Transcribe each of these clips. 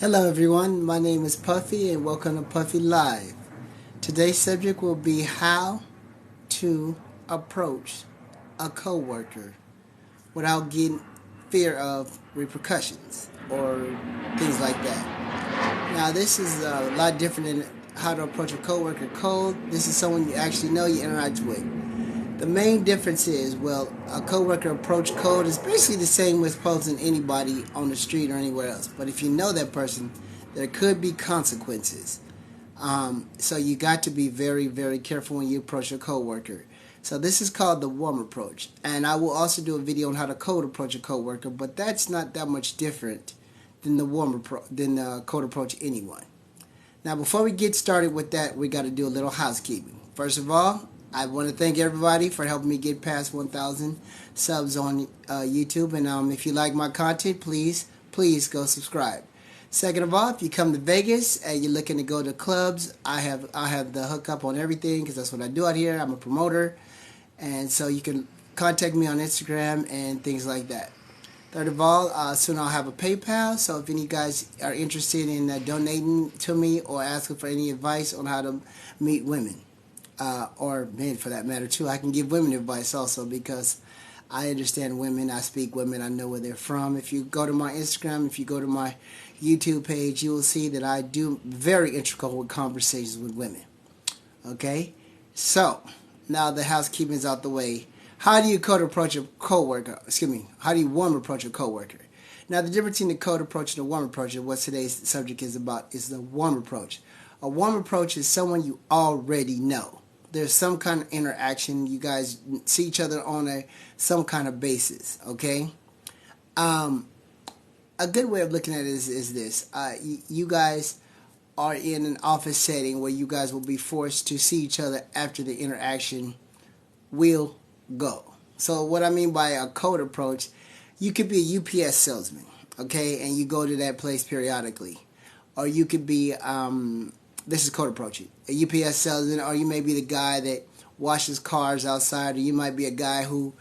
Hello everyone, my name is Puffy and welcome to Puffy Live. Today's subject will be how to approach a coworker without getting fear of repercussions or things like that. Now this is a lot different than how to approach a coworker cold. This is someone you actually know, you interact with. The main difference is, well, a coworker approach code is basically the same with posing anybody on the street or anywhere else. But if you know that person, there could be consequences. So you got to be very, very careful when you approach a coworker. So this is called the warm approach, and I will also do a video on how to cold approach a coworker. But that's not that much different than the cold approach anyone. Now, before we get started with that, we got to do a little housekeeping. First of all, I want to thank everybody for helping me get past 1,000 subs on YouTube. And if you like my content, please go subscribe. Second of all, if you come to Vegas and you're looking to go to clubs, I have the hookup on everything because that's what I do out here. I'm a promoter, and so you can contact me on Instagram and things like that. Third of all, soon I'll have a PayPal, so if any guys are interested in donating to me or asking for any advice on how to meet women, or men for that matter too, I can give women advice also because I understand women, I speak women, I know where they're from. If you go to my Instagram, if you go to my YouTube page, you will see that I do very integral conversations with women. Okay? So, now the housekeeping is out the way. How do you cold approach a coworker? How do you warm approach a coworker? Now, the difference between the cold approach and the warm approach, and what today's subject is about, is the warm approach. A warm approach is someone you already know. There's some kind of interaction. You guys see each other on some kind of basis, okay? A good way of looking at it is this. You guys are in an office setting where you guys will be forced to see each other after the interaction will go. So what I mean by a cold approach, you could be a UPS salesman, okay, and you go to that place periodically. Or you could be, this is cold approaching, a UPS salesman, or you may be the guy that washes cars outside, or you might be a guy who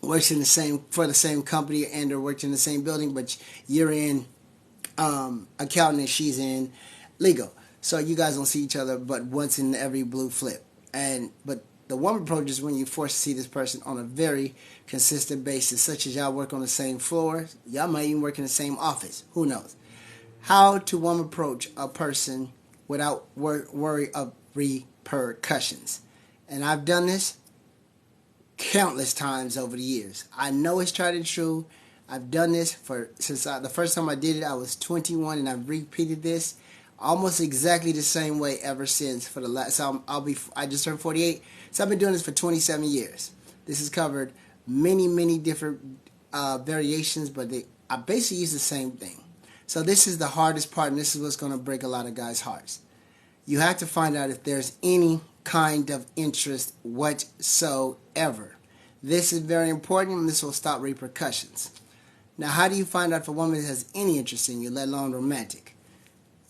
works for the same company and or works in the same building, but you're in accounting and she's in legal. So you guys don't see each other but once in every blue flip. But the warm approach is when you're forced to see this person on a very consistent basis, such as y'all work on the same floor, y'all might even work in the same office. Who knows? How to warm approach a person without worry of repercussions. And I've done this countless times over the years. I know it's tried and true. I've done this since the first time I did it, I was 21, and I've repeated this almost exactly the same way ever since. For the last, so I just turned 48, so I've been doing this for 27 years. This has covered many different variations, but I basically use the same thing. So this is the hardest part, and this is what's going to break a lot of guys' hearts. You have to find out if there's any kind of interest whatsoever. This is very important, and this will stop repercussions. Now, how do you find out if a woman has any interest in you, let alone romantic?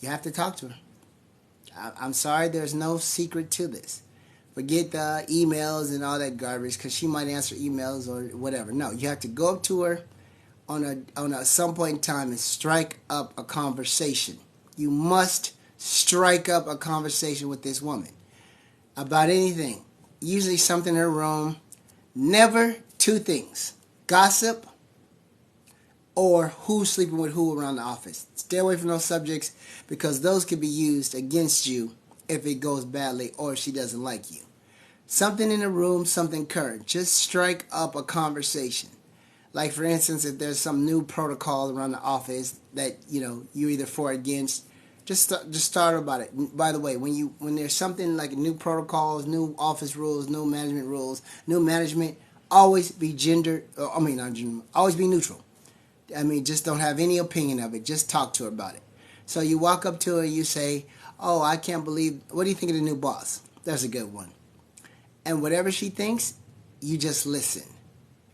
You have to talk to her. I'm sorry, there's no secret to this. Forget the emails and all that garbage, because she might answer emails or whatever. No, you have to go up to her on some point in time and strike up a conversation. You must strike up a conversation with this woman about anything. Usually something in her room. Never two things: gossip or who's sleeping with who around the office. Stay away from those subjects because those could be used against you if it goes badly or if she doesn't like you. Something in the room, something current. Just strike up a conversation. Like, for instance, if there's some new protocol around the office that, you're either for or against, just start about it. By the way, when there's something like new protocols, new office rules, new management, always be always be neutral. Just don't have any opinion of it. Just talk to her about it. So you walk up to her and you say, "Oh, I can't believe, what do you think of the new boss?" That's a good one. And whatever she thinks, you just listen.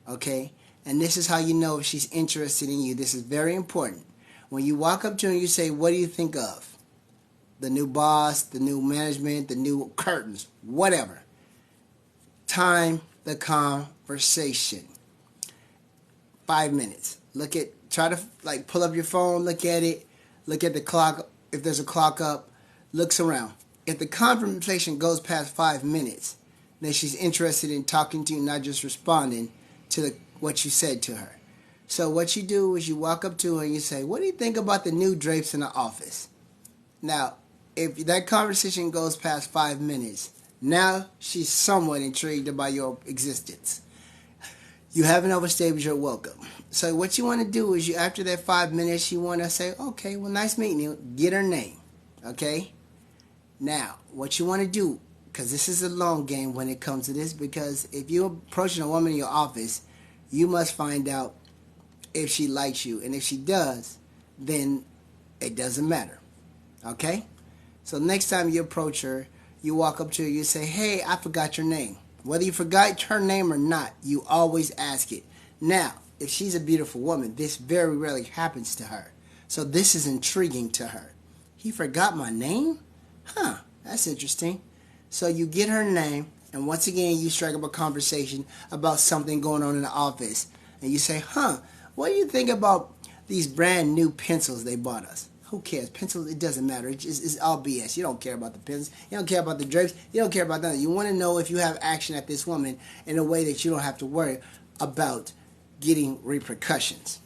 Okay? And this is how you know if she's interested in you. This is very important. When you walk up to her and you say, "What do you think of the new boss, the new management, the new curtains, whatever?" Time the conversation. 5 minutes. Look at Try to like pull up your phone, look at it, look at the clock. If there's a clock up, looks around. If the conversation goes past 5 minutes, then she's interested in talking to you, not just responding to what you said to her. So what you do is you walk up to her and you say, what do you think about the new drapes in the office? Now, if that conversation goes past 5 minutes, now she's somewhat intrigued about your existence. You haven't overstayed your welcome. So what you want to do is, after that 5 minutes, you want to say, okay, well, nice meeting you. Get her name, okay? Now, what you want to do, because this is a long game when it comes to this, because if you're approaching a woman in your office, you must find out if she likes you. And if she does, then it doesn't matter, okay? So next time you approach her, you walk up to her, you say, hey, I forgot your name. Whether you forgot her name or not, you always ask it. Now, if she's a beautiful woman, this very rarely happens to her. So this is intriguing to her. He forgot my name? Huh, that's interesting. So you get her name, and once again, you strike up a conversation about something going on in the office. And you say, what do you think about these brand new pencils they bought us? Who cares? Pencils, it doesn't matter. It's all BS. You don't care about the pencils. You don't care about the drapes. You don't care about nothing. You want to know if you have action at this woman in a way that you don't have to worry about getting repercussions.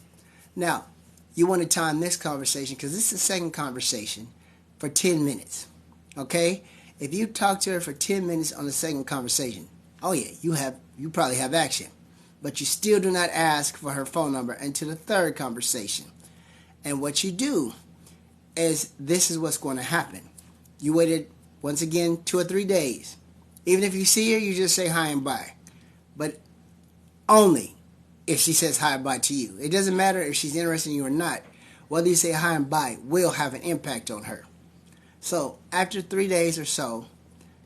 Now, you want to time this conversation, because this is the second conversation, for 10 minutes. Okay? If you talk to her for 10 minutes on the second conversation, oh yeah, you probably have action. But you still do not ask for her phone number until the third conversation. And what you do is, this is what's going to happen. You waited, once again, 2 or 3 days. Even if you see her, you just say hi and bye. But only if she says hi and bye to you. It doesn't matter if she's interested in you or not. Whether you say hi and bye will have an impact on her. So after 3 days or so,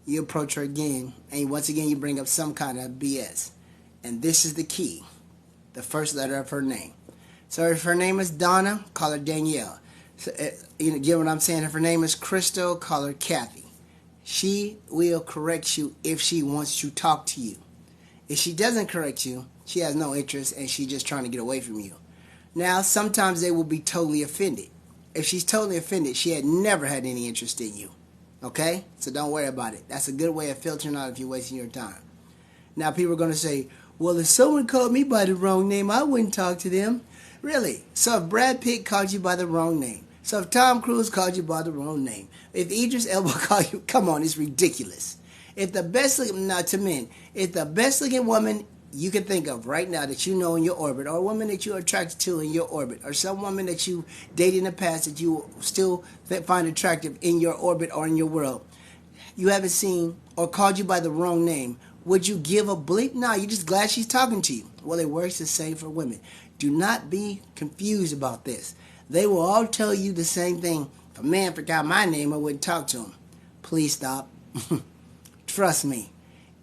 you approach her again, and once again you bring up some kind of BS. And this is the key. The first letter of her name. So if her name is Donna, call her Danielle. So, you get what I'm saying? If her name is Crystal, call her Kathy. She will correct you if she wants to talk to you. If she doesn't correct you, she has no interest and she's just trying to get away from you. Now, sometimes they will be totally offended. If she's totally offended, she had never had any interest in you. Okay? So don't worry about it. That's a good way of filtering out if you're wasting your time. Now, people are going to say, well, if someone called me by the wrong name, I wouldn't talk to them. Really? So if Brad Pitt called you by the wrong name, so if Tom Cruise called you by the wrong name, if Idris Elba called you, come on, it's ridiculous. If the best looking, not to men, if the best looking woman you can think of right now that you know in your orbit, or a woman that you're attracted to in your orbit, or some woman that you dated in the past that you still find attractive in your orbit or in your world, you haven't seen or called you by the wrong name, would you give a bleep? No, you're just glad she's talking to you. Well, it works the same for women. Do not be confused about this. They will all tell you the same thing. If a man forgot my name, I wouldn't talk to him. Please stop. Trust me.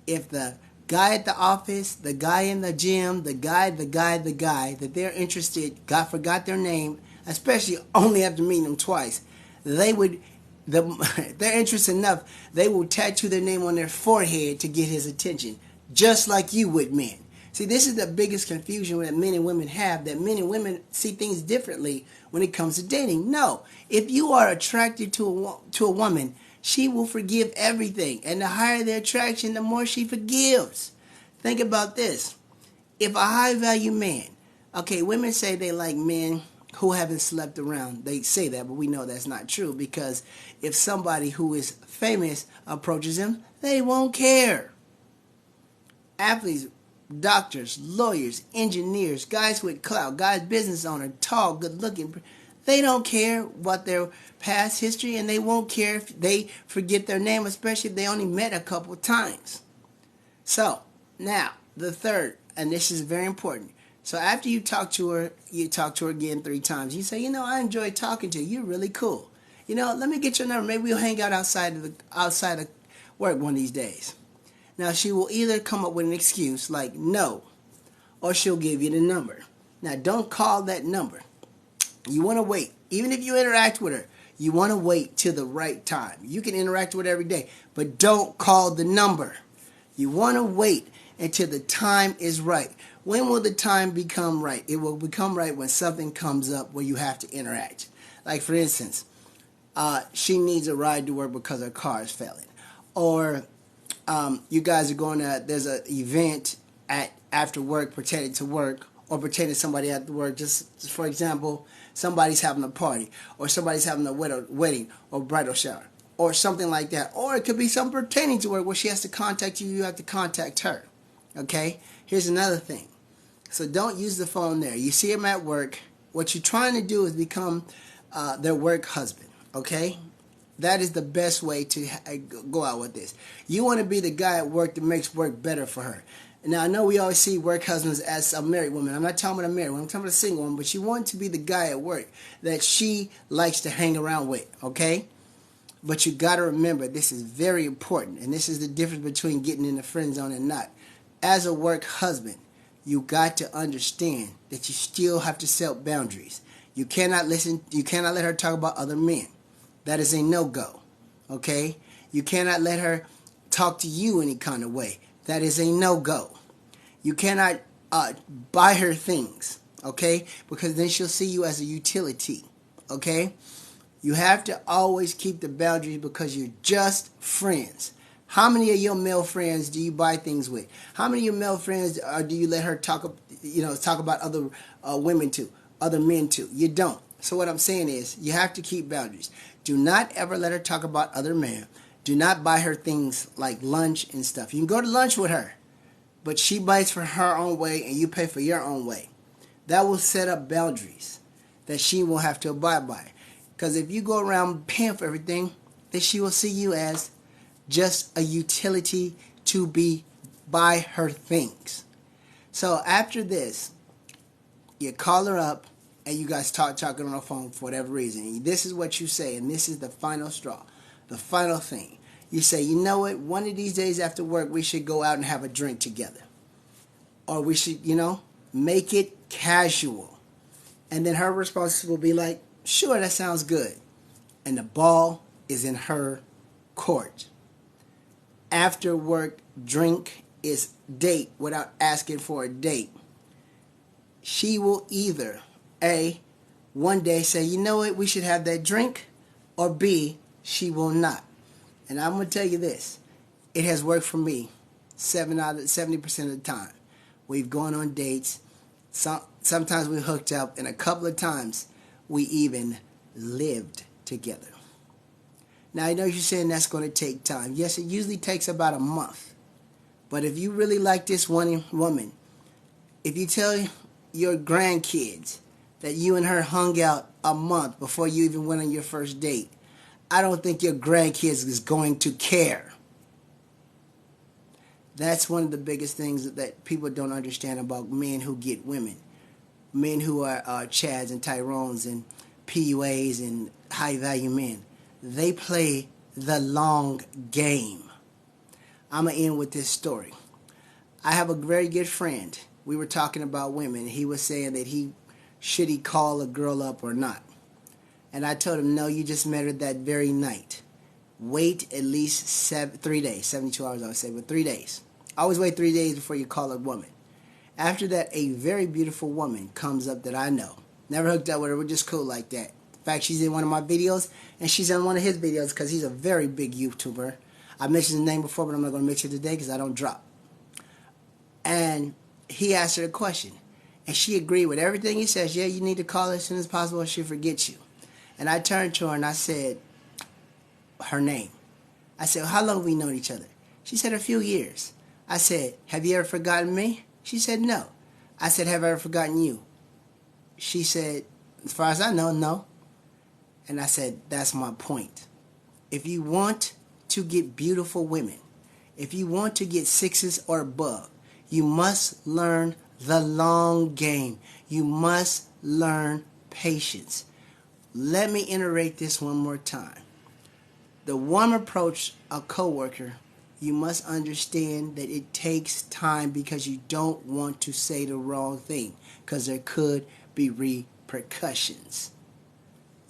If the guy at the office, the guy in the gym, the guy that they're interested, forgot their name, especially only after meeting them twice, they're interested enough, they will tattoo their name on their forehead to get his attention, just like you would men. See, this is the biggest confusion that men and women have, that men and women see things differently when it comes to dating. No, if you are attracted to a woman, she will forgive everything. And the higher the attraction, the more she forgives. Think about this. If a high-value man, okay, women say they like men who haven't slept around. They say that, but we know that's not true, because if somebody who is famous approaches them, they won't care. Athletes, doctors, lawyers, engineers, guys with clout, guys business owner, tall, good looking, they don't care what their past history, and they won't care if they forget their name, especially if they only met a couple times. So now the third, and this is very important. So after you talk to her again 3 times. You say, I enjoyed talking to you. You're really cool. Let me get your number. Maybe we'll hang out outside of work one of these days. Now, she will either come up with an excuse like no, or she'll give you the number. Now, don't call that number. You want to wait. Even if you interact with her, you want to wait till the right time. You can interact with her every day, but don't call the number. You want to wait until the time is right. When will the time become right? It will become right when something comes up where you have to interact. Like, for instance, she needs a ride to work because her car is failing. Or you guys are going to, there's an event after work pertaining to work, or pertaining to somebody at work. Just for example, somebody's having a party, or somebody's having a wedding or bridal shower, or something like that. Or it could be something pertaining to work where she has to contact you, you have to contact her. Okay? Here's another thing. So don't use the phone there. You see them at work. What you're trying to do is become their work husband. Okay? That is the best way to go out with this. You want to be the guy at work that makes work better for her. Now, I know we always see work husbands as a married woman. I'm not talking about a married woman. I'm talking about a single woman. But you want to be the guy at work that she likes to hang around with. Okay? But you got to remember, this is very important. And this is the difference between getting in the friend zone and not. As a work husband, you got to understand that you still have to set boundaries. You cannot let her talk about other men. That is a no-go, okay? You cannot let her talk to you any kind of way. That is a no-go. You cannot buy her things, okay? Because then she'll see you as a utility, okay? You have to always keep the boundaries because you're just friends. How many of your male friends do you buy things with? How many of your male friends do you let her talk about other women to, other men to? You don't. So what I'm saying is, you have to keep boundaries. Do not ever let her talk about other men. Do not buy her things like lunch and stuff. You can go to lunch with her, but she buys for her own way and you pay for your own way. That will set up boundaries that she will have to abide by. Because if you go around paying for everything, then she will see you as just a utility to buy her things. So after this, you call her up and you guys talking on the phone for whatever reason. And this is what you say, and this is the final straw, the final thing. You say, you know what, one of these days after work, we should go out and have a drink together. Or we should, make it casual. And then her response will be like, sure, that sounds good. And the ball is in her court. After work drink is date without asking for a date. She will either A, one day say, you know what, we should have that drink, or B, she will not. And I'm going to tell you this, it has worked for me 70% of the time. We've gone on dates, sometimes we hooked up, and a couple of times we even lived together. Now, I know you're saying that's going to take time. Yes, it usually takes about a month. But if you really like this one woman, if you tell your grandkids that you and her hung out a month before you even went on your first date, I don't think your grandkids is going to care. That's one of the biggest things that people don't understand about men who get women. Men who are Chads and Tyrones and PUAs and high-value men. They play the long game. I'm going to end with this story. I have a very good friend. We were talking about women. He was saying that should he call a girl up or not. And I told him, no, you just met her that very night. Wait at least 3 days, 72 hours I would say, but 3 days. Always wait 3 days before you call a woman. After that, a very beautiful woman comes up that I know. Never hooked up with her, we're just cool like that. In fact, she's in one of my videos, and she's in one of his videos because he's a very big YouTuber. I mentioned his name before, but I'm not going to mention it today because I don't drop. And he asked her a question, and she agreed with everything he says. Yeah, you need to call her as soon as possible or she'll forget you. And I turned to her and I said her name. I said, well, how long have we known each other? She said, a few years. I said, have you ever forgotten me? She said, no. I said, have I ever forgotten you? She said, as far as I know, no. And I said, that's my point. If you want to get beautiful women, if you want to get 6s or above, you must learn the long game. You must learn patience. Let me iterate this one more time. The warm approach, a coworker, you must understand that it takes time because you don't want to say the wrong thing because there could be repercussions.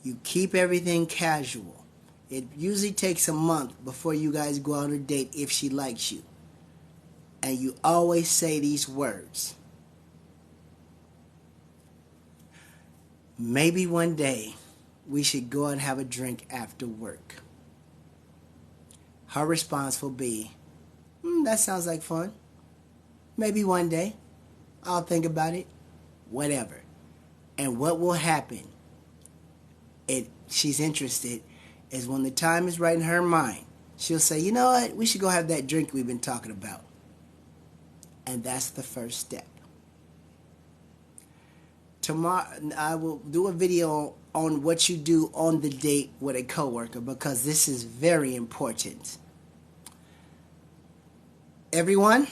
You keep everything casual. It usually takes a month before you guys go on a date if she likes you. And you always say these words. maybe one day we should go and have a drink after work. Her response will be, that sounds like fun. Maybe one day. I'll think about it. Whatever. And what will happen, if she's interested, is when the time is right in her mind, she'll say, you know what, we should go have that drink we've been talking about. And that's the first step. Tomorrow, I will do a video on what you do on the date with a coworker, because this is very important. Everyone,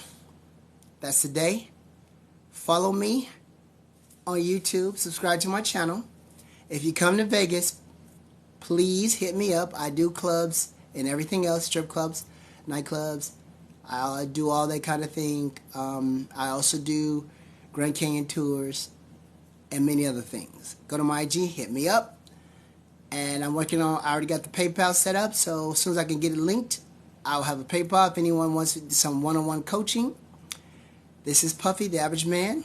that's the day. Follow me on YouTube. Subscribe to my channel. If you come to Vegas, please hit me up. I do clubs and everything else, strip clubs, nightclubs. I do all that kind of thing. I also do Grand Canyon tours and many other things. Go to my IG, hit me up. And I'm working on, I already got the PayPal set up, so as soon as I can get it linked, I'll have a PayPal if anyone wants some one-on-one coaching. This is Puffy, the Average Man.